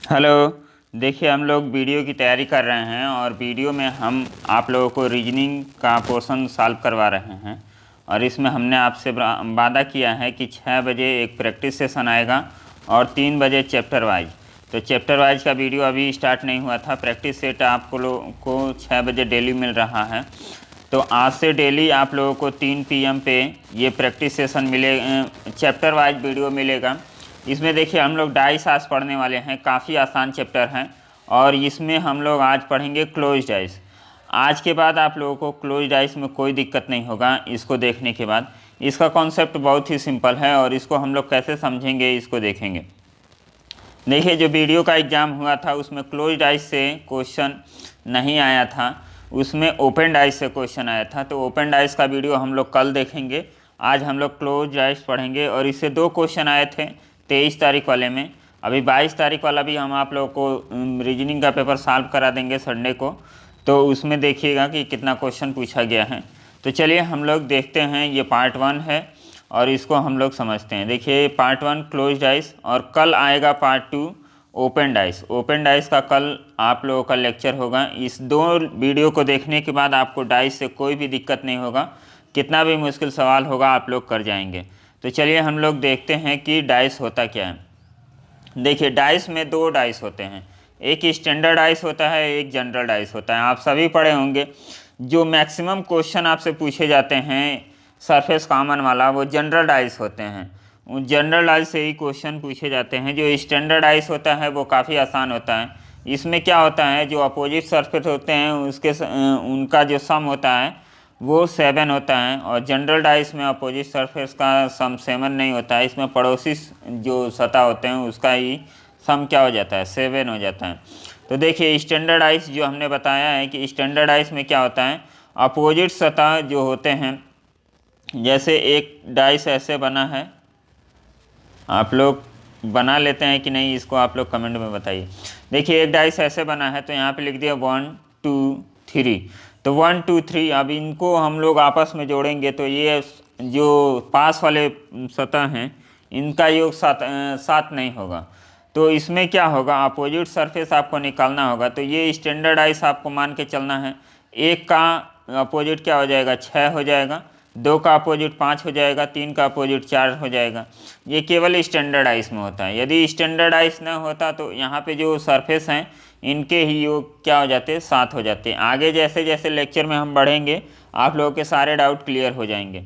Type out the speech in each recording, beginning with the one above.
Hello. देखिए, हम लोग वीडियो की तैयारी कर रहे हैं और वीडियो में हम आप लोगों को रीजनिंग का पोर्शन सॉल्व करवा रहे हैं। और इसमें हमने आपसे वादा किया है कि 6 बजे एक प्रैक्टिस सेशन आएगा और 3 बजे चैप्टर वाइज। तो चैप्टर वाइज का वीडियो अभी स्टार्ट नहीं हुआ था। प्रैक्टिस सेट आपको लोगों को 6 बजे डेली मिल रहा है। तो आज से डेली आप लोगों को 3 PM पे ये practice session chapter wise video मिलेगा। इसमें देखिए, हम लोग डाइस आज पढ़ने वाले हैं। काफ़ी आसान चैप्टर हैं और इसमें हम लोग आज पढ़ेंगे क्लोज डाइस। आज के बाद आप लोगों को क्लोज डाइस में कोई दिक्कत नहीं होगा। इसको देखने के बाद इसका कॉन्सेप्ट बहुत ही सिंपल है और इसको हम लोग कैसे समझेंगे इसको देखेंगे। देखिए, जो वीडियो का एग्ज़ाम हुआ था उसमें क्लोज डाइस से क्वेश्चन नहीं आया था, उसमें ओपन डाइस से क्वेश्चन आया था। तो ओपन डाइस का वीडियो हम लोग कल देखेंगे। आज हम लोग क्लोज डाइस पढ़ेंगे और इससे 2 क्वेश्चन आए थे 23 तारीख वाले में। अभी 22 तारीख वाला भी हम आप लोगों को रीजनिंग का पेपर सॉल्व करा देंगे संडे को। तो उसमें देखिएगा कि कितना क्वेश्चन पूछा गया है। तो चलिए हम लोग देखते हैं। ये पार्ट 1 है और इसको हम लोग समझते हैं। देखिए, पार्ट 1 क्लोज डाइस और कल आएगा part 2 open dice. Open dice का कल आप लोगों का लेक्चर होगा। इस 2 वीडियो को देखने के बाद आपको डाइस से कोई भी दिक्कत नहीं होगा। कितना भी मुश्किल सवाल होगा आप लोग कर जाएंगे। तो चलिए हम लोग देखते हैं कि डाइस होता क्या है। देखिए, डाइस में 2 डाइस होते हैं। एक स्टैंडर्ड डाइस होता है, एक जनरल डाइस होता है। आप सभी पढ़े होंगे। जो मैक्सिमम क्वेश्चन आपसे पूछे जाते हैं सरफेस कॉमन वाला, वो जनरल डाइस होते हैं। उन जनरल डाइस से ही क्वेश्चन पूछे जाते हैं। जो स्टैंडर्ड डाइस होता है वो काफ़ी आसान होता है। इसमें क्या होता है, जो अपोजिट सरफेस होते हैं उनका जो सम होता है वो 7 होता है। और जनरल डाइस में अपोजिट सरफेस का सम 7 नहीं होता है। इसमें पड़ोसी जो सतह होते हैं उसका ही सम क्या हो जाता है, 7 हो जाता है। तो देखिए, स्टैंडर्ड डाइस जो हमने बताया है कि स्टैंडर्ड डाइस में क्या होता है, अपोजिट सतह जो होते हैं, जैसे एक डाइस ऐसे बना है, आप लोग बना लेते हैं कि नहीं इसको आप लोग कमेंट में बताइए। देखिए, एक डाइस ऐसे बना है तो यहाँ पे लिख दिया 1 2 3। तो 1 2 3, अब इनको हम लोग आपस में जोड़ेंगे तो ये जो पास वाले सतह हैं इनका योग 7 नहीं होगा। तो इसमें क्या होगा, अपोजिट सरफेस आपको निकालना होगा। तो ये स्टैंडर्ड डाइस आपको मान के चलना है। एक का अपोजिट क्या हो जाएगा, 6 हो जाएगा। 2 का अपोजिट 5 हो जाएगा। 3 का अपोजिट 4 हो जाएगा। ये केवल स्टैंडर्ड आइस में होता है। यदि स्टैंडर्ड आइस न होता तो यहाँ पे जो सरफेस हैं इनके ही योग क्या हो जाते, 7 हो जाते। आगे जैसे जैसे लेक्चर में हम बढ़ेंगे आप लोगों के सारे डाउट क्लियर हो जाएंगे।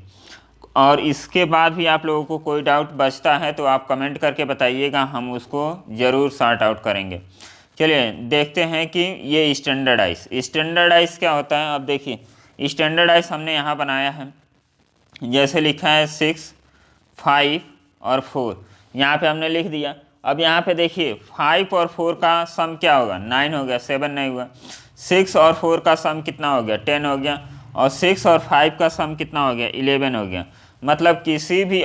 और इसके बाद भी आप लोगों को कोई डाउट बचता है तो आप कमेंट करके बताइएगा, हम उसको ज़रूर सॉर्ट आउट करेंगे। चलिए देखते हैं कि ये स्टैंडर्ड आइस। स्टैंडर्ड आइस क्या होता है। अब देखिए, स्टैंडर्ड आइस हमने यहाँ बनाया है। जैसे लिखा है 6 5 और 4, यहाँ पे हमने लिख दिया। अब यहाँ पे देखिए 5 और 4 का सम क्या होगा, 9 हो गया, 7 नहीं हुआ। 6 और 4 का सम कितना हो गया, 10 हो गया। और 6 और 5 का सम कितना हो गया, 11 हो गया। मतलब किसी भी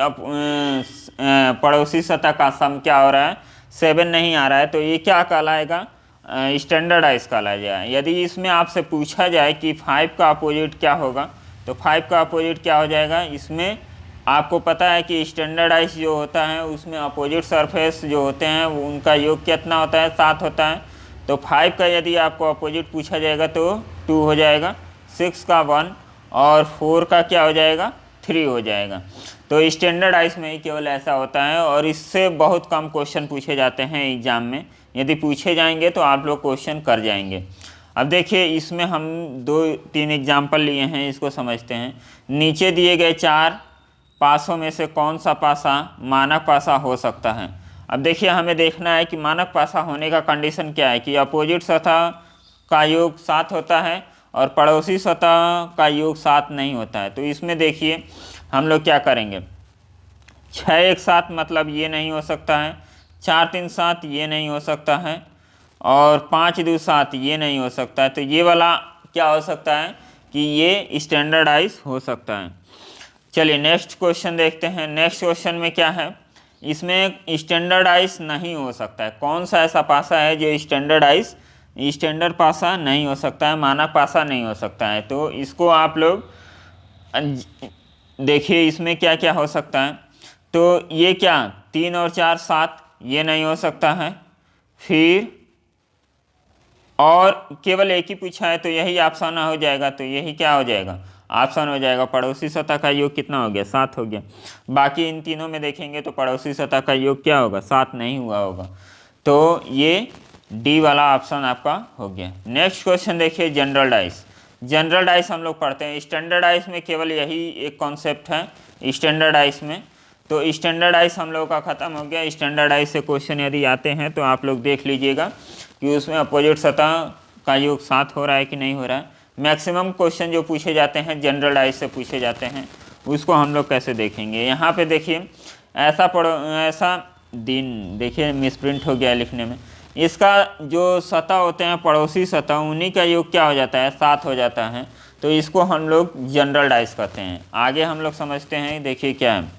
पड़ोसी सतह का सम क्या हो रहा है, 7 नहीं आ रहा है। तो ये क्या कहलाएगा, स्टैंडर्ड आइस कहलाएगा। यदि इसमें आपसे पूछा जाए कि 5 का अपोजिट क्या होगा, तो 5 का अपोजिट क्या हो जाएगा। इसमें आपको पता है कि स्टैंडर्ड आइस जो होता है उसमें अपोजिट सरफेस जो होते हैं उनका योग कितना होता है, 7 होता है। तो 5 का यदि आपको अपोजिट पूछा जाएगा तो 2 हो जाएगा। 6 का 1 और 4 का क्या हो जाएगा, 3 हो जाएगा। तो स्टैंडर्ड आइस में ही केवल ऐसा होता है और इससे बहुत कम क्वेश्चन पूछे जाते हैं एग्जाम में। यदि पूछे जाएंगे तो आप लोग क्वेश्चन कर जाएंगे। अब देखिए, इसमें हम 2-3 एग्जाम्पल लिए हैं, इसको समझते हैं। नीचे दिए गए 4 पासों में से कौन सा पासा मानक पासा हो सकता है। अब देखिए, हमें देखना है कि मानक पासा होने का कंडीशन क्या है, कि अपोजिट सतह का योग 7 होता है और पड़ोसी सतह का योग 7 नहीं होता है। तो इसमें देखिए हम लोग क्या करेंगे, 6 1 7 मतलब ये नहीं हो सकता है। 4 3 7 ये नहीं हो सकता है। और 5 2 7 ये नहीं हो सकता है। तो ये वाला क्या हो सकता है कि ये स्टैंडर्ड आइस हो सकता है। चलिए नेक्स्ट क्वेश्चन देखते हैं। नेक्स्ट क्वेश्चन में क्या है, इसमें स्टैंडर्ड आइस नहीं हो सकता है। कौन सा ऐसा पासा है जो स्टैंडर्ड पासा नहीं हो सकता है, मानक पासा नहीं हो सकता है। तो इसको आप लोग देखिए, इसमें क्या क्या हो सकता है। तो ये क्या 3 और 4 7 ये नहीं हो सकता है। फिर और केवल एक ही पूछा है तो यही ऑप्शन हो जाएगा, तो यही क्या हो जाएगा, ऑप्शन हो जाएगा। पड़ोसी सतह का योग कितना हो गया, 7 हो गया। बाकी इन तीनों में देखेंगे तो पड़ोसी सतह का योग क्या होगा, 7 नहीं हुआ होगा, तो ये डी वाला ऑप्शन आपका हो गया। नेक्स्ट क्वेश्चन देखिए, जनरल डाइस। जनरल डाइस हम लोग पढ़ते हैं, स्टैंडर्ड डाइस में केवल यही एक कॉन्सेप्ट है स्टैंडर्ड डाइस में। तो स्टैंडर्ड डाइस हम लोग का ख़त्म हो गया। स्टैंडर्ड डाइस से क्वेश्चन यदि आते हैं तो आप लोग देख लीजिएगा कि उसमें अपोजिट सतह का योग 7 हो रहा है कि नहीं हो रहा है। मैक्सिमम क्वेश्चन जो पूछे जाते हैं जनरल डाइस से पूछे जाते हैं, उसको हम लोग कैसे देखेंगे। यहाँ पे देखिए ऐसा दिन देखिए मिसप्रिंट हो गया लिखने में। इसका जो सतह होते हैं पड़ोसी सतह, उन्हीं का योग क्या हो जाता है, 7 हो जाता है। तो इसको हम लोग जनरल डाइस कहते हैं। आगे हम लोग समझते हैं, देखिए क्या है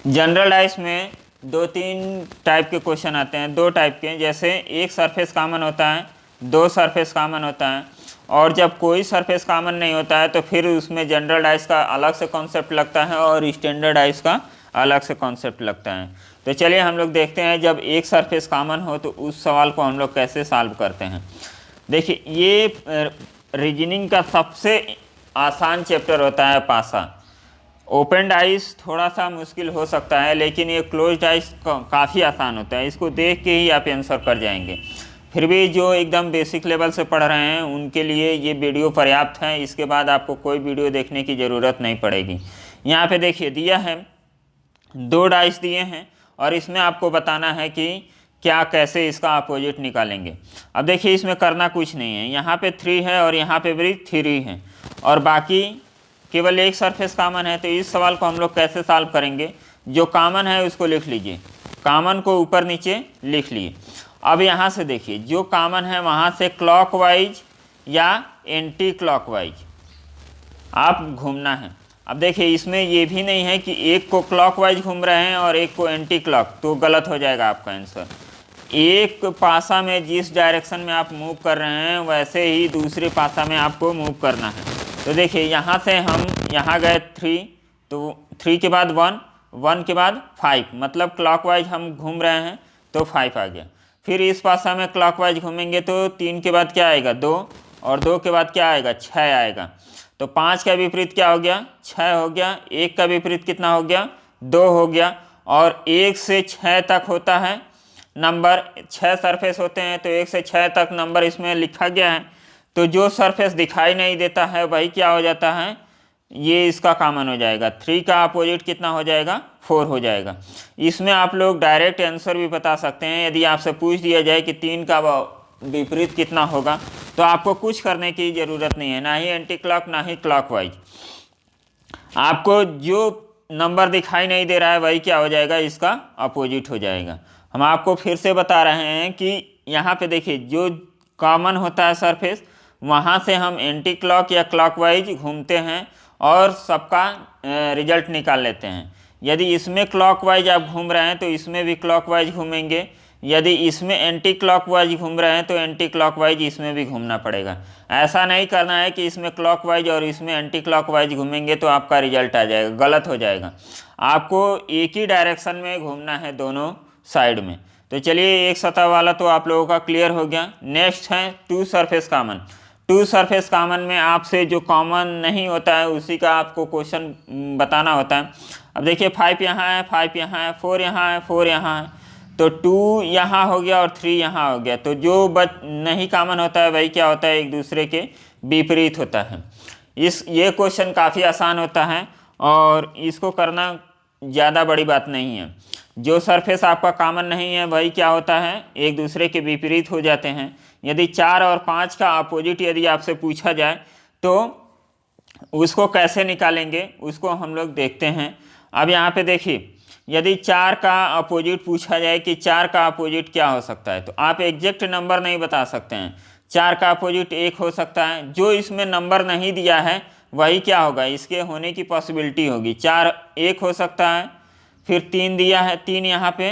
जनरल डाइस में 2-3 टाइप के क्वेश्चन आते हैं, 2 टाइप के। जैसे एक सरफेस कॉमन होता है, 2 सरफेस कॉमन होता है, और जब कोई सरफेस कॉमन नहीं होता है तो फिर उसमें जनरल डाइस का अलग से कॉन्सेप्ट लगता है और स्टैंडर्ड डाइस का अलग से कॉन्सेप्ट लगता है। तो चलिए हम लोग देखते हैं जब एक सरफेस कॉमन हो तो उस सवाल को हम लोग कैसे सॉल्व करते हैं। देखिए ये रीजनिंग का सबसे आसान चैप्टर होता है पासा। ओपन डाइस थोड़ा सा मुश्किल हो सकता है, लेकिन ये क्लोज डाइस काफ़ी आसान होता है। इसको देख के ही आप आंसर कर जाएंगे। फिर भी जो एकदम बेसिक लेवल से पढ़ रहे हैं उनके लिए ये वीडियो पर्याप्त है। इसके बाद आपको कोई वीडियो देखने की ज़रूरत नहीं पड़ेगी। यहाँ पे देखिए दिया है 2 डाइस दिए हैं और इसमें आपको बताना है कि क्या कैसे इसका अपोजिट निकालेंगे। अब देखिए इसमें करना कुछ नहीं है, यहाँ पे 3 है और यहाँ पे भी 3 है और बाकी केवल एक सरफेस कॉमन है। तो इस सवाल को हम लोग कैसे सॉल्व करेंगे, जो कॉमन है उसको लिख लीजिए, कॉमन को ऊपर नीचे लिख लिए। अब यहाँ से देखिए जो कॉमन है वहाँ से क्लॉकवाइज या एंटी क्लॉकवाइज आप घूमना है। अब देखिए इसमें ये भी नहीं है कि एक को क्लॉकवाइज घूम रहे हैं और एक को एंटी क्लॉक, तो गलत हो जाएगा आपका आंसर। एक पासा में जिस डायरेक्शन में आप मूव कर रहे हैं वैसे ही दूसरे पासा में आपको मूव करना है। तो देखिए यहाँ से हम यहाँ गए 3, तो 3 के बाद 1, 1 के बाद 5, मतलब क्लॉकवाइज हम घूम रहे हैं तो 5 आ गया। फिर इस पासा में क्लॉकवाइज घूमेंगे तो 3 के बाद क्या आएगा, 2, और 2 के बाद क्या आएगा, 6 आएगा। तो 5 का विपरीत क्या हो गया, 6 हो गया। 1 का विपरीत कितना हो गया, 2 हो गया। और 1 से 6 तक होता है नंबर, 6 सरफेस होते हैं तो 1 से 6 तक नंबर इसमें लिखा गया है। तो जो सरफेस दिखाई नहीं देता है वही क्या हो जाता है, ये इसका कॉमन हो जाएगा। 3 का अपोजिट कितना हो जाएगा, 4 हो जाएगा। इसमें आप लोग डायरेक्ट आंसर भी बता सकते हैं। यदि आपसे पूछ दिया जाए कि 3 का विपरीत कितना होगा तो आपको कुछ करने की ज़रूरत नहीं है, ना ही एंटी क्लॉक ना ही क्लॉकवाइज। आपको जो नंबर दिखाई नहीं दे रहा है वही क्या हो जाएगा, इसका अपोजिट हो जाएगा। हम आपको फिर से बता रहे हैं कि यहाँ पे देखिए जो कॉमन होता है सरफेस वहाँ से हम एंटी क्लॉक या क्लॉकवाइज घूमते हैं और सबका रिजल्ट निकाल लेते हैं। यदि इसमें क्लॉकवाइज आप घूम रहे हैं तो इसमें भी क्लॉकवाइज घूमेंगे, यदि इसमें एंटी क्लॉकवाइज घूम रहे हैं तो एंटी क्लॉकवाइज इसमें भी घूमना पड़ेगा। ऐसा नहीं करना है कि इसमें क्लॉकवाइज और इसमें एंटी क्लॉकवाइज घूमेंगे तो आपका रिजल्ट आ जाएगा, गलत हो जाएगा। आपको एक ही डायरेक्शन में घूमना है दोनों साइड में। तो चलिए एक सतह वाला तो आप लोगों का क्लियर हो गया। नेक्स्ट है 2 सरफेस कॉमन। 2 सरफेस कॉमन में आपसे जो कॉमन नहीं होता है उसी का आपको क्वेश्चन बताना होता है। अब देखिए 5 यहाँ है, 5 यहाँ है, 4 यहाँ है, 4 यहाँ है, तो 2 यहाँ हो गया और 3 यहाँ हो गया। तो जो नहीं कॉमन होता है वही क्या होता है, एक दूसरे के विपरीत होता है। ये क्वेश्चन काफ़ी आसान होता है और इसको करना ज़्यादा बड़ी बात नहीं है। जो सरफेस आपका कॉमन नहीं है वही क्या होता है, एक दूसरे के विपरीत हो जाते हैं। यदि 4 और 5 का अपोजिट यदि आपसे पूछा जाए तो उसको कैसे निकालेंगे उसको हम लोग देखते हैं। अब यहाँ पे देखिए यदि 4 का अपोजिट पूछा जाए कि 4 का अपोजिट क्या हो सकता है, तो आप एग्जैक्ट नंबर नहीं बता सकते हैं। 4 का अपोजिट 1 हो सकता है, जो इसमें नंबर नहीं दिया है वही क्या होगा, इसके होने की पॉसिबिलिटी होगी। 4 1 हो सकता है, फिर 3 दिया है, 3 यहाँ पे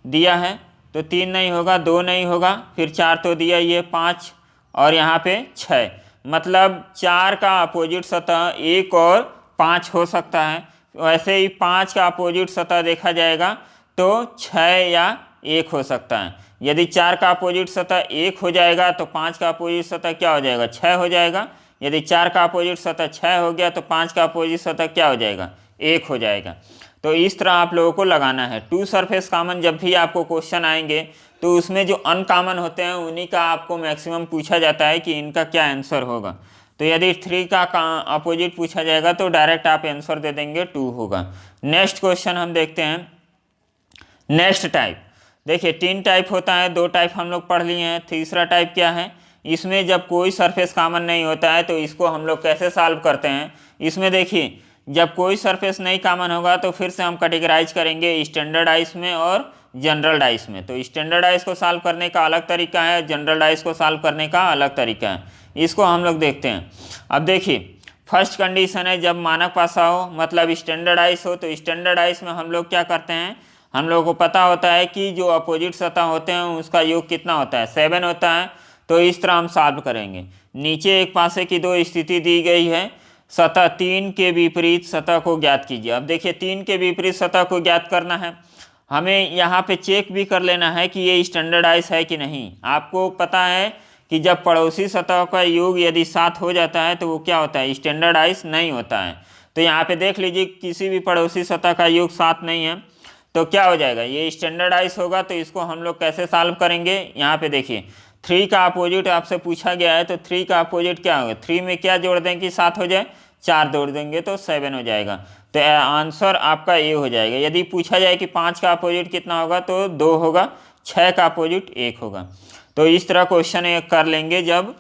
दिया है तो 3 नहीं होगा, 2 नहीं होगा, फिर 4 तो दिया, ये 5 और यहाँ पे 6, मतलब 4 का अपोजिट सतह 1 और 5 हो सकता है। वैसे ही 5 का अपोजिट सतह देखा जाएगा तो 6 या 1 हो सकता है। यदि 4 का अपोजिट सतह 1 हो जाएगा तो 5 का अपोजिट सतह क्या हो जाएगा, 6 हो जाएगा। यदि 4 का अपोजिट सतह 6 हो गया तो 5 का अपोजिट सतह क्या हो जाएगा, 1 हो जाएगा। तो इस तरह आप लोगों को लगाना है। टू सरफेस कॉमन जब भी आपको क्वेश्चन आएंगे तो उसमें जो अनकॉमन होते हैं उन्हीं का आपको मैक्सिमम पूछा जाता है कि इनका क्या आंसर होगा। तो यदि 3 का अपोजिट पूछा जाएगा तो डायरेक्ट आप आंसर दे देंगे 2 होगा। नेक्स्ट क्वेश्चन हम देखते हैं। नेक्स्ट टाइप देखिए 3 टाइप होता है, 2 टाइप हम लोग पढ़ लिए हैं। तीसरा टाइप क्या है, इसमें जब कोई सरफेस कॉमन नहीं होता है तो इसको हम लोग कैसे सॉल्व करते हैं। इसमें देखिए जब कोई सरफेस नहीं कॉमन होगा तो फिर से हम कैटेगराइज करेंगे स्टैंडर्ड आइस में और जनरल डाइस में। तो स्टैंडर्ड आइस को सॉल्व करने का अलग तरीका है, जनरल डाइस को सॉल्व करने का अलग तरीका है। इसको हम लोग देखते हैं। अब देखिए फर्स्ट कंडीशन है जब मानक पासा हो, मतलब स्टैंडर्ड आइस हो। तो स्टैंडर्ड आइस में हम लोग क्या करते हैं, हम लोगों को पता होता है कि जो अपोजिट सतह होते हैं उसका योग कितना होता है, 7 होता है। तो इस तरह हम सॉल्व करेंगे। नीचे एक पासे की 2 स्थिति दी गई है, सतह 3 के विपरीत सतह को ज्ञात कीजिए। अब देखिए 3 के विपरीत सतह को ज्ञात करना है, हमें यहाँ पे चेक भी कर लेना है कि ये स्टैंडर्डाइज है कि नहीं। आपको पता है कि जब पड़ोसी सतह का योग यदि 7 हो जाता है तो वो क्या होता है, स्टैंडर्डाइज नहीं होता है। तो यहाँ पे देख लीजिए किसी भी पड़ोसी सतह का योग 7 नहीं है तो क्या हो जाएगा, ये स्टैंडर्डाइज होगा। तो इसको हम लोग कैसे सॉल्व करेंगे, यहाँ पे देखिए 3 का अपोजिट आपसे पूछा गया है तो 3 का अपोजिट क्या होगा, 3 में क्या जोड़ दें कि 7 हो जाए, 4 जोड़ देंगे तो 7 हो जाएगा। तो आंसर आपका ये हो जाएगा। यदि पूछा जाए कि 5 का अपोजिट कितना होगा तो 2 होगा, 6 का अपोजिट 1 होगा। तो इस तरह क्वेश्चन एक कर लेंगे जब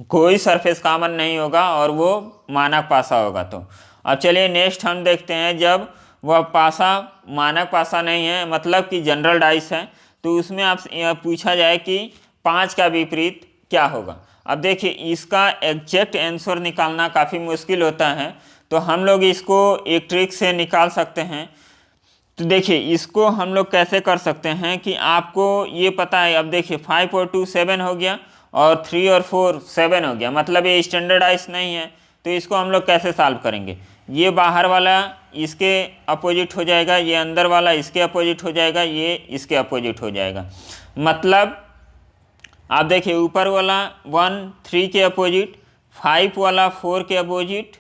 कोई सरफेस कॉमन नहीं होगा और वो मानक पासा होगा। तो अब चलिए नेक्स्ट हम देखते हैं जब वह पासा मानक पासा नहीं है, मतलब कि जनरल डाइस है, तो उसमें आप पूछा जाए कि 5 का विपरीत क्या होगा। अब देखिए इसका एग्जैक्ट आंसर निकालना काफ़ी मुश्किल होता है, तो हम लोग इसको एक ट्रिक से निकाल सकते हैं। तो देखिए इसको हम लोग कैसे कर सकते हैं कि आपको ये पता है। अब देखिए 5 और 2 7 हो गया और 3 और 4 7 हो गया, मतलब ये स्टैंडर्डाइज नहीं है। तो इसको हम लोग कैसे सॉल्व करेंगे, ये बाहर वाला इसके अपोजिट हो जाएगा, ये अंदर वाला इसके अपोजिट हो जाएगा, ये इसके अपोजिट हो जाएगा। मतलब आप देखिए ऊपर वाला 1 3 के अपोजिट, 5 वाला 4 के अपोजिट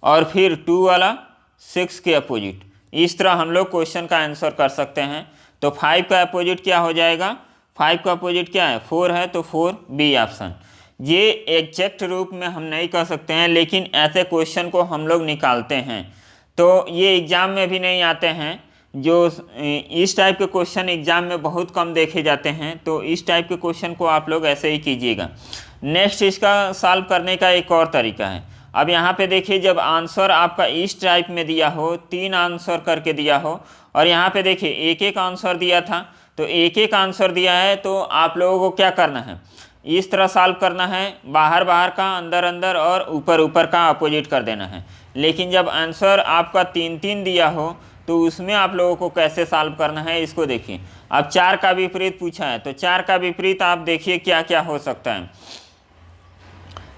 और फिर 2 वाला 6 के अपोजिट। इस तरह हम लोग क्वेश्चन का आंसर कर सकते हैं। तो 5 का अपोजिट क्या हो जाएगा, 5 का अपोजिट क्या है, 4 है, तो 4 बी ऑप्शन। ये एग्जैक्ट रूप में हम नहीं कर सकते हैं, लेकिन ऐसे क्वेश्चन को हम लोग निकालते हैं। तो ये एग्ज़ाम में भी नहीं आते हैं, जो इस टाइप के क्वेश्चन एग्ज़ाम में बहुत कम देखे जाते हैं। तो इस टाइप के क्वेश्चन को आप लोग ऐसे ही कीजिएगा। नेक्स्ट इसका सॉल्व करने का एक और तरीका है। अब यहाँ पे देखिए जब आंसर आपका इस टाइप में दिया हो, 3 आंसर करके दिया हो, और यहाँ पे देखिए एक एक आंसर दिया था, तो एक एक आंसर दिया है, तो आप लोगों को क्या करना है, इस तरह सॉल्व करना है, बाहर बाहर का, अंदर अंदर और ऊपर ऊपर का अपोजिट कर देना है। लेकिन जब आंसर आपका 3 दिया हो तो उसमें आप लोगों को कैसे सॉल्व करना है, इसको देखिए। अब 4 का विपरीत पूछा है, तो 4 का विपरीत आप देखिए क्या क्या हो सकता है।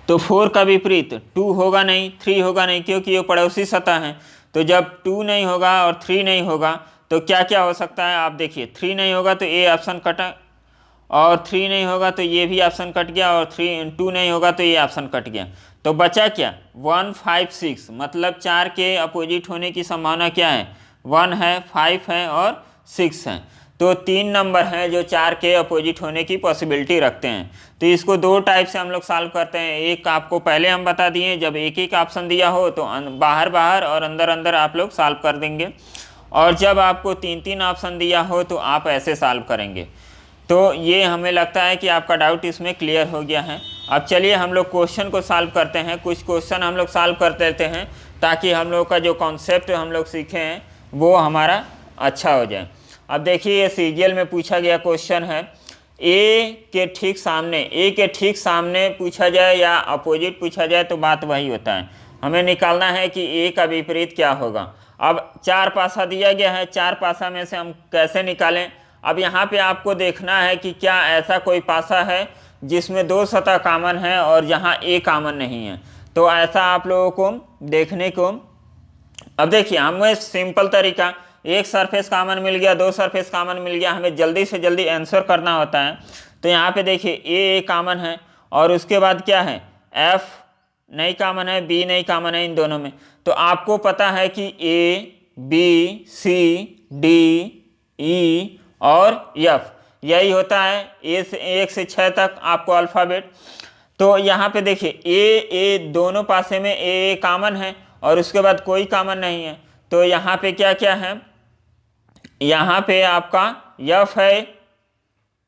तो 4 का विपरीत 2 होगा नहीं, 3 होगा नहीं, क्योंकि ये पड़ोसी सतह है। तो जब 2 नहीं होगा और 3 नहीं होगा तो क्या क्या हो सकता है, आप देखिए 3 नहीं होगा तो ये ऑप्शन कटा, और 3 नहीं होगा तो ये भी ऑप्शन कट गया, और 2 नहीं होगा तो ये ऑप्शन कट गया। तो बचा क्या, 1 5 6, मतलब 4 के अपोजिट होने की संभावना क्या है, 1 है, 5 है और 6 है। तो 3 नंबर हैं जो 4 के अपोजिट होने की पॉसिबिलिटी रखते हैं। तो इसको 2 टाइप से हम लोग सॉल्व करते हैं। एक आपको पहले हम बता दिए, जब एक एक ऑप्शन दिया हो तो बाहर बाहर और अंदर अंदर आप लोग सॉल्व कर देंगे, और जब आपको 3 ऑप्शन दिया हो तो आप ऐसे सॉल्व करेंगे। तो ये हमें लगता है कि आपका डाउट इसमें क्लियर हो गया है। अब चलिए हम लोग क्वेश्चन को सॉल्व करते हैं। कुछ क्वेश्चन हम लोग सॉल्व कर देते हैं ताकि हम लोग का जो कॉन्सेप्ट हम लोग सीखे हैं वो हमारा अच्छा हो जाए। अब देखिए ये सीरियल में पूछा गया क्वेश्चन है, ए के ठीक सामने पूछा जाए या अपोजिट पूछा जाए तो बात वही होता है। हमें निकालना है कि ए का विपरीत क्या होगा। अब 4 पासा दिया गया है, 4 पासा में से हम कैसे निकालें। अब यहाँ पे आपको देखना है कि क्या ऐसा कोई पासा है जिसमें 2 सतह कॉमन है और यहाँ ए कॉमन नहीं है। तो ऐसा आप लोगों को देखने को, अब देखिए हमें सिंपल तरीका, एक सरफेस कॉमन मिल गया, दो सरफेस कॉमन मिल गया, हमें जल्दी से जल्दी आंसर करना होता है। तो यहाँ पे देखिए ए कॉमन है और उसके बाद क्या है, एफ नहीं कॉमन है, बी नहीं कॉमन है इन दोनों में। तो आपको पता है कि A B C D E और एफ, यही होता है ए से 1 से 6 तक आपको अल्फ़ाबेट। तो यहाँ पे देखिए ए दोनों पासे में ए कॉमन है और उसके बाद कोई कॉमन नहीं है। तो यहाँ पे क्या क्या है, यहाँ पे आपका एफ है,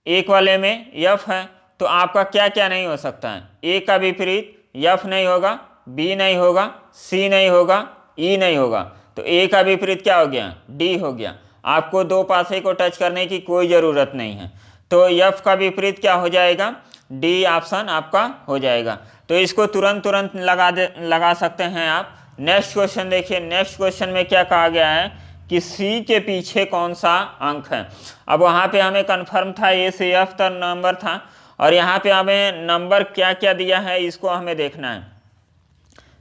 एक वाले में एफ है, तो आपका क्या क्या नहीं हो सकता है, ए का विपरीत एफ नहीं होगा, बी नहीं होगा, सी नहीं होगा, ई नहीं होगा। तो ए का विपरीत क्या हो गया, डी हो गया। आपको दो पासे को टच करने की कोई ज़रूरत नहीं है। तो एफ का विपरीत क्या हो जाएगा, डी ऑप्शन आपका हो जाएगा। तो इसको तुरंत लगा सकते हैं आप। नेक्स्ट क्वेश्चन देखिए, नेक्स्ट क्वेश्चन में क्या कहा गया है कि सी के पीछे कौन सा अंक है। अब वहाँ पे हमें कन्फर्म था ए से एफ तक नंबर था, और यहाँ पे हमें नंबर क्या क्या दिया है इसको हमें देखना है।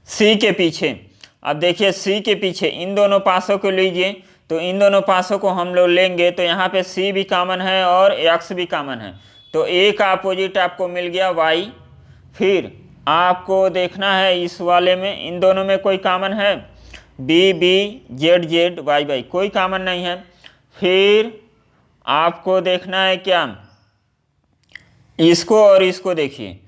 सी के पीछे, अब देखिए सी के पीछे इन दोनों पासों को लीजिए, तो इन दोनों पासों को हम लोग लेंगे तो यहाँ पे सी भी कॉमन है और एक्स भी कॉमन है। तो ए का अपोजिट आपको मिल गया वाई। फिर आपको देखना है इस वाले में इन दोनों में कोई कॉमन है, B B, Z Z, Y Y, कोई कॉमन नहीं है। फिर आपको देखना है क्या, इसको और इसको देखिए,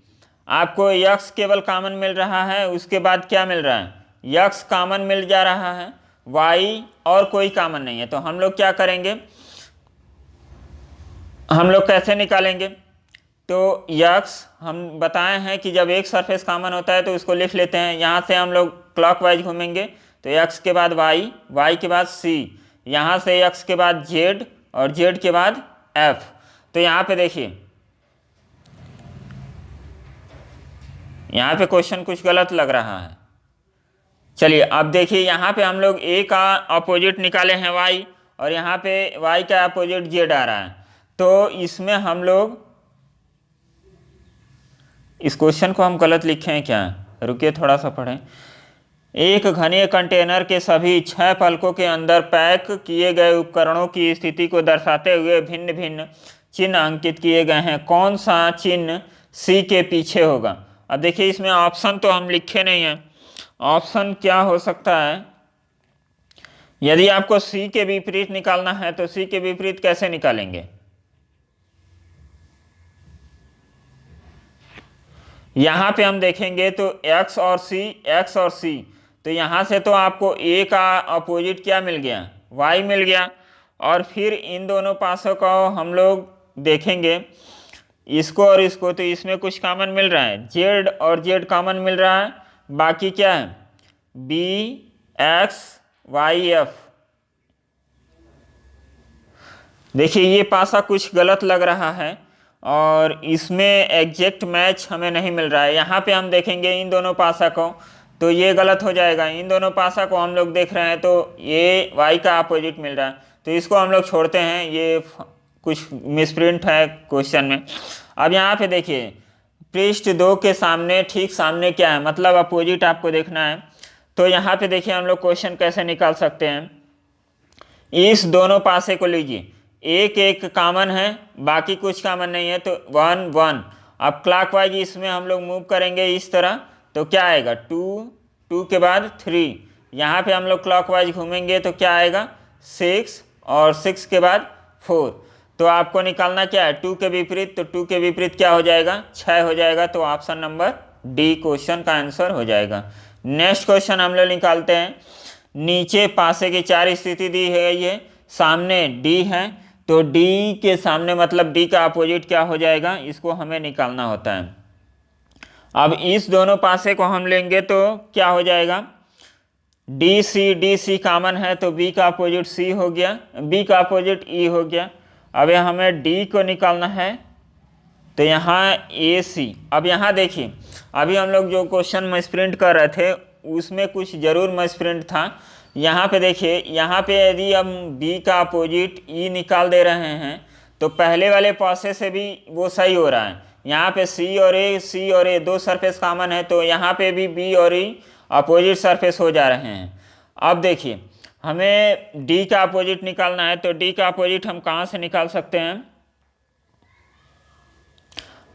आपको यक्स केवल कॉमन मिल रहा है, उसके बाद क्या मिल रहा है, यक्स कॉमन मिल जा रहा है, वाई और कोई कॉमन नहीं है। तो हम लोग क्या करेंगे, हम लोग कैसे निकालेंगे, तो यक्स हम बताए हैं कि जब एक सरफेस कॉमन होता है तो उसको लिख लेते हैं। यहाँ से हम लोग क्लॉकवाइज घूमेंगे, तो यक्स के बाद वाई, वाई के बाद सी, यहाँ से यक्स के बाद जेड और जेड के बाद एफ। तो यहाँ पे देखिए, यहाँ पे क्वेश्चन कुछ गलत लग रहा है। चलिए अब देखिए, यहाँ पे हम लोग ए का अपोजिट निकाले हैं वाई, और यहाँ पे वाई का अपोजिट जेड आ रहा है। तो इसमें हम लोग इस क्वेश्चन को हम गलत लिखे हैं क्या, रुकिए थोड़ा सा पढ़ें। एक घने कंटेनर के सभी 6 पलकों के अंदर पैक किए गए उपकरणों की स्थिति को दर्शाते हुए भिन्न भिन्न चिन्ह अंकित किए गए हैं। कौन सा चिन्ह सी के पीछे होगा। अब देखिए इसमें ऑप्शन तो हम लिखे नहीं हैं, ऑप्शन क्या हो सकता है। यदि आपको सी के विपरीत निकालना है तो सी के विपरीत कैसे निकालेंगे, यहाँ पे हम देखेंगे तो एक्स और सी, एक्स और सी, तो यहाँ से तो आपको ए का अपोजिट क्या मिल गया, वाई मिल गया। और फिर इन दोनों पासों को हम लोग देखेंगे, इसको और इसको, तो इसमें कुछ कॉमन मिल रहा है, जेड और जेड कॉमन मिल रहा है। बाकी क्या है, बी एक्स वाई एफ। देखिए ये पासा कुछ गलत लग रहा है और इसमें एग्जैक्ट मैच हमें नहीं मिल रहा है। यहाँ पे हम देखेंगे इन दोनों पासा को, तो ये गलत हो जाएगा। इन दोनों पासा को हम लोग देख रहे हैं तो ये वाई का अपोजिट मिल रहा है, तो इसको हम लोग छोड़ते हैं, ये कुछ मिसप्रिंट है क्वेश्चन में। अब यहाँ पे देखिए पृष्ठ 2 के सामने ठीक सामने क्या है, मतलब अपोजिट आपको देखना है। तो यहाँ पे देखिए हम लोग क्वेश्चन कैसे निकाल सकते हैं। इस दोनों पासे को लीजिए, एक एक कॉमन है, बाकी कुछ कॉमन नहीं है, तो 1 1। अब क्लॉकवाइज इसमें हम लोग मूव करेंगे इस तरह, तो क्या आएगा 2 2 के बाद 3। यहाँ पे हम लोग क्लॉकवाइज घूमेंगे तो क्या आएगा 6 और 6 के बाद 4। तो आपको निकालना क्या है 2 के विपरीत, तो 2 के विपरीत क्या हो जाएगा 6 हो जाएगा। तो ऑप्शन नंबर डी क्वेश्चन का आंसर हो जाएगा। नेक्स्ट क्वेश्चन हम लोग निकालते हैं। नीचे पासे की 4 स्थिति दी गई है, सामने डी है, तो डी के सामने मतलब डी का अपोजिट क्या हो जाएगा, इसको हमें निकालना होता है। अब इस दोनों पासे को हम लेंगे तो क्या हो जाएगा, डी सी कॉमन है, तो बी का अपोजिट सी हो गया, बी का अपोजिट ई हो गया। अब हमें डी को निकालना है, तो यहाँ ए सी। अब यहाँ देखिए अभी हम लोग जो क्वेश्चन में स्प्रिंट कर रहे थे उसमें कुछ ज़रूर मिसप्रिंट था। यहाँ पे देखिए, यहाँ पे यदि हम बी का अपोजिट ई निकाल दे रहे हैं तो पहले वाले पासे से भी वो सही हो रहा है। यहाँ पे सी और ए दो सरफेस कॉमन है, तो यहाँ पे भी बी और ई अपोजिट सरफेस हो जा रहे हैं। अब देखिए हमें डी का अपोजिट निकालना है, तो डी का अपोजिट हम कहाँ से निकाल सकते हैं?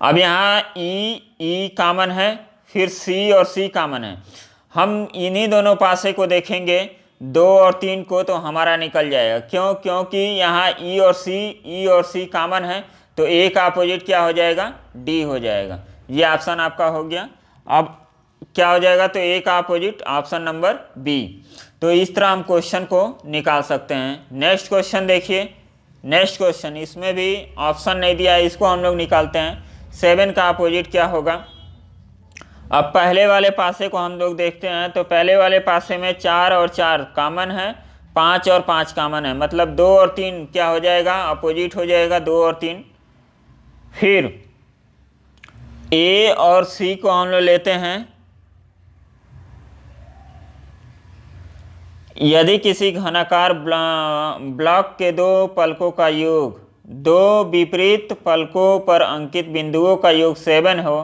अब यहाँ ई कॉमन है, फिर सी और सी कॉमन है। हम इन्हीं दोनों पासे को देखेंगे, 2 और 3 को, तो हमारा निकल जाएगा। क्यों? क्योंकि यहाँ ई और सी कॉमन है, तो ए का अपोजिट क्या हो जाएगा? डी हो जाएगा। ये ऑप्शन आपका हो गया। अब क्या हो जाएगा? तो ए का अपोजिट ऑप्शन नंबर बी। तो इस तरह हम क्वेश्चन को निकाल सकते हैं। नेक्स्ट क्वेश्चन देखिए। नेक्स्ट क्वेश्चन, इसमें भी ऑप्शन नहीं दिया है, इसको हम लोग निकालते हैं। 7 का अपोजिट क्या होगा? अब पहले वाले पासे को हम लोग देखते हैं, तो पहले वाले पासे में 4 और 4 कॉमन है, 5 और 5 कॉमन है, मतलब 2 और 3 क्या हो जाएगा? अपोजिट हो जाएगा, 2 और 3। फिर ए और सी को हम लोग लेते हैं। यदि किसी घनाकार ब्लॉक के 2 पलकों का योग 2 विपरीत पलकों पर अंकित बिंदुओं का योग 7 हो,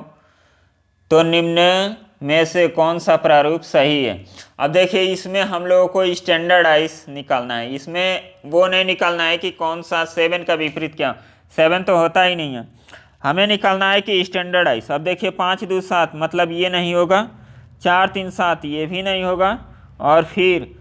तो निम्न में से कौन सा प्रारूप सही है? अब देखिए, इसमें हम लोगों को स्टैंडर्डाइज निकालना है। इसमें वो नहीं निकालना है कि कौन सा 7 का विपरीत क्या, 7 तो होता ही नहीं है। हमें निकालना है कि स्टैंडर्डाइज। अब देखिए, 5 2 7 मतलब ये नहीं होगा, 4 3 7 ये भी नहीं होगा, और फिर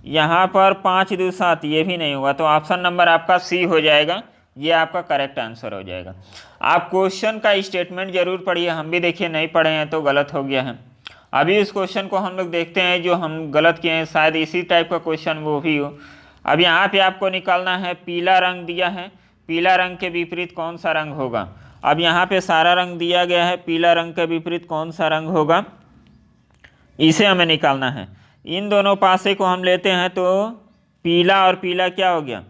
यहाँ पर 5 2 7 ये भी नहीं होगा। तो ऑप्शन नंबर आपका सी हो जाएगा, ये आपका करेक्ट आंसर हो जाएगा। आप क्वेश्चन का स्टेटमेंट जरूर पढ़िए, हम भी देखिए नहीं पढ़े हैं तो गलत हो गया है। अभी इस क्वेश्चन को हम लोग देखते हैं जो हम गलत किए हैं, शायद इसी टाइप का क्वेश्चन वो भी हो। अब यहाँ पे आपको निकालना है, पीला रंग दिया है, पीला रंग के विपरीत कौन सा रंग होगा? अब यहाँ पे सारा रंग दिया गया है, पीला रंग के विपरीत कौन सा रंग होगा, इसे हमें निकालना है। इन दोनों पासे को हम लेते हैं, तो पीला और पीला क्या हो गया?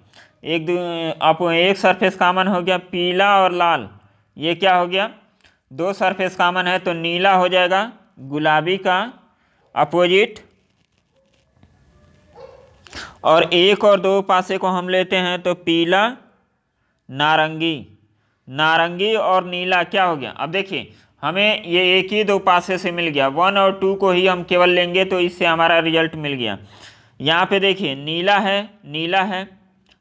एक सरफेस कॉमन हो गया, पीला और लाल ये क्या हो गया? 2 सरफेस कॉमन है, तो नीला हो जाएगा गुलाबी का अपोजिट। और 1 और 2 पासे को हम लेते हैं, तो पीला नारंगी, नारंगी और नीला क्या हो गया? अब देखिए, हमें ये एक ही 2 पासे से मिल गया, 1 और 2 को ही हम केवल लेंगे तो इससे हमारा रिजल्ट मिल गया। यहाँ पे देखिए, नीला है, नीला है,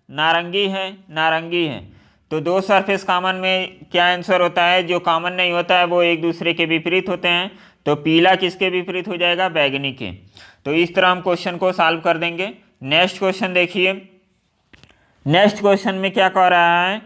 नारंगी है, नारंगी है, तो 2 सरफेस कॉमन में क्या आंसर होता है? जो कॉमन नहीं होता है वो एक दूसरे के विपरीत होते हैं, तो पीला किसके विपरीत हो जाएगा? बैगनी के। तो इस तरह हम क्वेश्चन को सॉल्व कर देंगे। नेक्स्ट क्वेश्चन देखिए। नेक्स्ट क्वेश्चन में क्या कह रहा है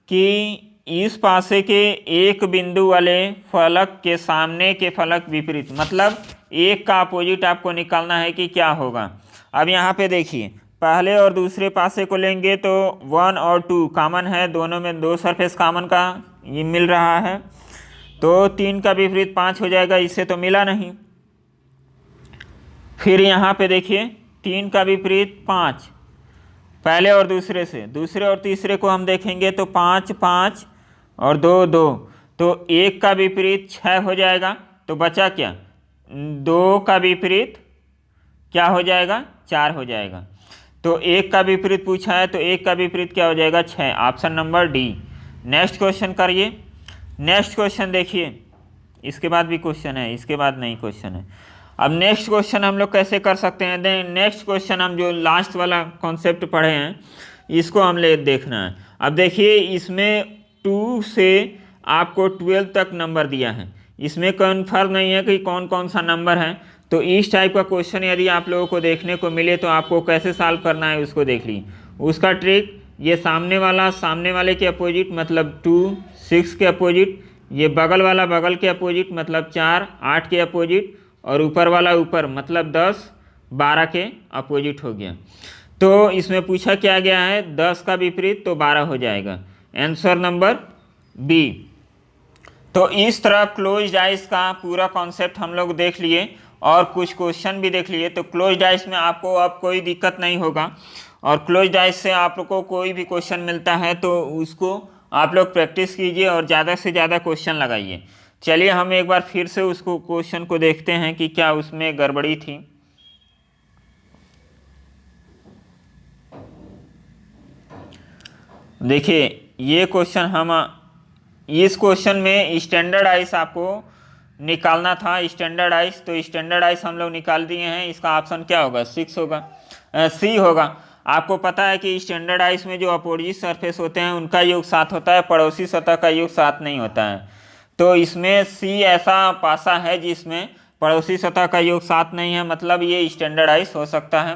कि इस पासे के एक बिंदु वाले फलक के सामने के फलक विपरीत, मतलब एक का अपोजिट आपको निकालना है कि क्या होगा। अब यहाँ पे देखिए, पहले और दूसरे पासे को लेंगे तो 1 और 2 कॉमन है, दोनों में 2 सरफेस कॉमन का ये मिल रहा है, तो 3 का विपरीत 5 हो जाएगा, इससे तो मिला नहीं। फिर यहाँ पे देखिए, 3 का विपरीत 5, पहले और दूसरे से, दूसरे और तीसरे को हम देखेंगे तो 5 5 और 2 2, तो 1 का विपरीत 6 हो जाएगा, तो बचा क्या? 2 का विपरीत क्या हो जाएगा? 4 हो जाएगा। तो 1 का विपरीत पूछा है, तो 1 का विपरीत क्या हो जाएगा? 6, option number D. Next question करिए। नेक्स्ट क्वेश्चन देखिए, इसके बाद भी क्वेश्चन है, इसके बाद नहीं क्वेश्चन है। अब नेक्स्ट क्वेश्चन हम लोग कैसे कर सकते हैं? नेक्स्ट क्वेश्चन हम जो लास्ट वाला कॉन्सेप्ट पढ़े हैं इसको हम ले देखना है। अब देखिए, इसमें 2 से आपको 12 तक नंबर दिया है, इसमें कन्फर्म नहीं है कि कौन कौन सा नंबर है। तो इस टाइप का क्वेश्चन यदि आप लोगों को देखने को मिले तो आपको कैसे सॉल्व करना है उसको देख लीजिए। उसका ट्रिक, ये सामने वाले के अपोजिट मतलब 2 6 के अपोजिट, ये बगल वाला बगल के अपोजिट मतलब 4 8 के अपोजिट, और ऊपर वाला ऊपर मतलब 10 12 के अपोजिट हो गया। तो इसमें पूछा क्या गया है? 10 का विपरीत तो 12 हो जाएगा, आंसर नंबर बी। तो इस तरह क्लोज्ड आइज का पूरा कॉन्सेप्ट हम लोग देख लिए और कुछ क्वेश्चन भी देख लिए। तो क्लोज्ड आइज में आपको अब कोई दिक्कत नहीं होगा, और क्लोज्ड आइज से आप लोग को कोई भी क्वेश्चन मिलता है तो उसको आप लोग प्रैक्टिस कीजिए और ज़्यादा से ज़्यादा क्वेश्चन लगाइए। चलिए हम एक बार फिर से उसको क्वेश्चन को देखते हैं कि क्या उसमें गड़बड़ी थी। देखिए, ये क्वेश्चन इस क्वेश्चन में स्टैंडर्ड आइस आपको निकालना था, स्टैंडर्ड आइस। तो स्टैंडर्ड आइस हम लोग निकाल दिए हैं, इसका ऑप्शन क्या होगा? 6 होगा। सी होगा। आपको पता है कि स्टैंडर्डाइज में जो अपोजिट सरफेस होते हैं उनका योग 7 होता है, पड़ोसी सतह का योग 7 नहीं होता है। तो इसमें सी ऐसा पासा है जिसमें पड़ोसी सतह का योग 7 नहीं है, मतलब ये स्टैंडर्डाइज हो सकता है।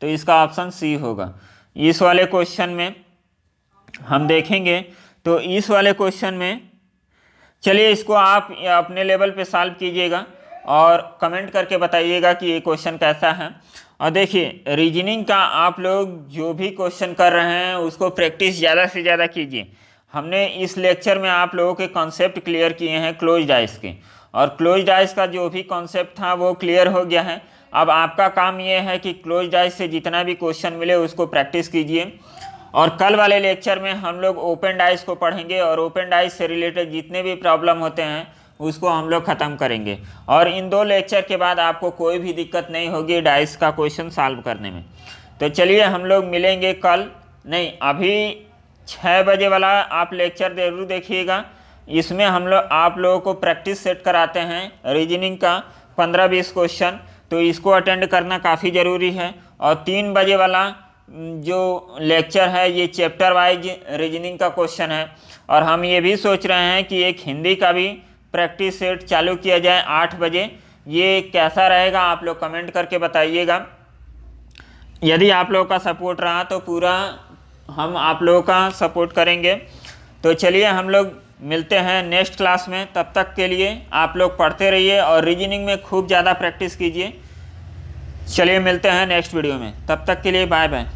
तो इसका ऑप्शन सी होगा। इस वाले क्वेश्चन में हम देखेंगे, तो इस वाले क्वेश्चन में चलिए इसको आप अपने लेवल पे सॉल्व कीजिएगा और कमेंट करके बताइएगा कि ये क्वेश्चन कैसा है। और देखिए रीजनिंग का आप लोग जो भी क्वेश्चन कर रहे हैं उसको प्रैक्टिस ज़्यादा से ज़्यादा कीजिए। हमने इस लेक्चर में आप लोगों के कॉन्सेप्ट क्लियर किए हैं क्लोज्ड आइज के, और क्लोज्ड आइज का जो भी कॉन्सेप्ट था वो क्लियर हो गया है। अब आपका काम ये है कि क्लोज्ड आइज से जितना भी क्वेश्चन मिले उसको प्रैक्टिस कीजिए। और कल वाले लेक्चर में हम लोग ओपन आइज को पढ़ेंगे और ओपन आइज से रिलेटेड जितने भी प्रॉब्लम होते हैं उसको हम लोग ख़त्म करेंगे। और इन 2 लेक्चर के बाद आपको कोई भी दिक्कत नहीं होगी डाइस का क्वेश्चन सॉल्व करने में। तो चलिए हम लोग मिलेंगे कल, नहीं अभी 6 बजे वाला आप लेक्चर ज़रूर देखिएगा। इसमें हम लोग आप लोगों को प्रैक्टिस सेट कराते हैं रीजनिंग का 15-20 क्वेश्चन, तो इसको अटेंड करना काफ़ी ज़रूरी है। और 3 बजे वाला जो लेक्चर है ये चैप्टर वाइज रीजनिंग का क्वेश्चन है। और हम ये भी सोच रहे हैं कि एक हिंदी का भी प्रैक्टिस सेट चालू किया जाए 8 बजे। ये कैसा रहेगा आप लोग कमेंट करके बताइएगा। यदि आप लोगों का सपोर्ट रहा तो पूरा हम आप लोगों का सपोर्ट करेंगे। तो चलिए हम लोग मिलते हैं नेक्स्ट क्लास में, तब तक के लिए आप लोग पढ़ते रहिए और रीजनिंग में खूब ज़्यादा प्रैक्टिस कीजिए। चलिए मिलते हैं नेक्स्ट वीडियो में, तब तक के लिए बाय बाय।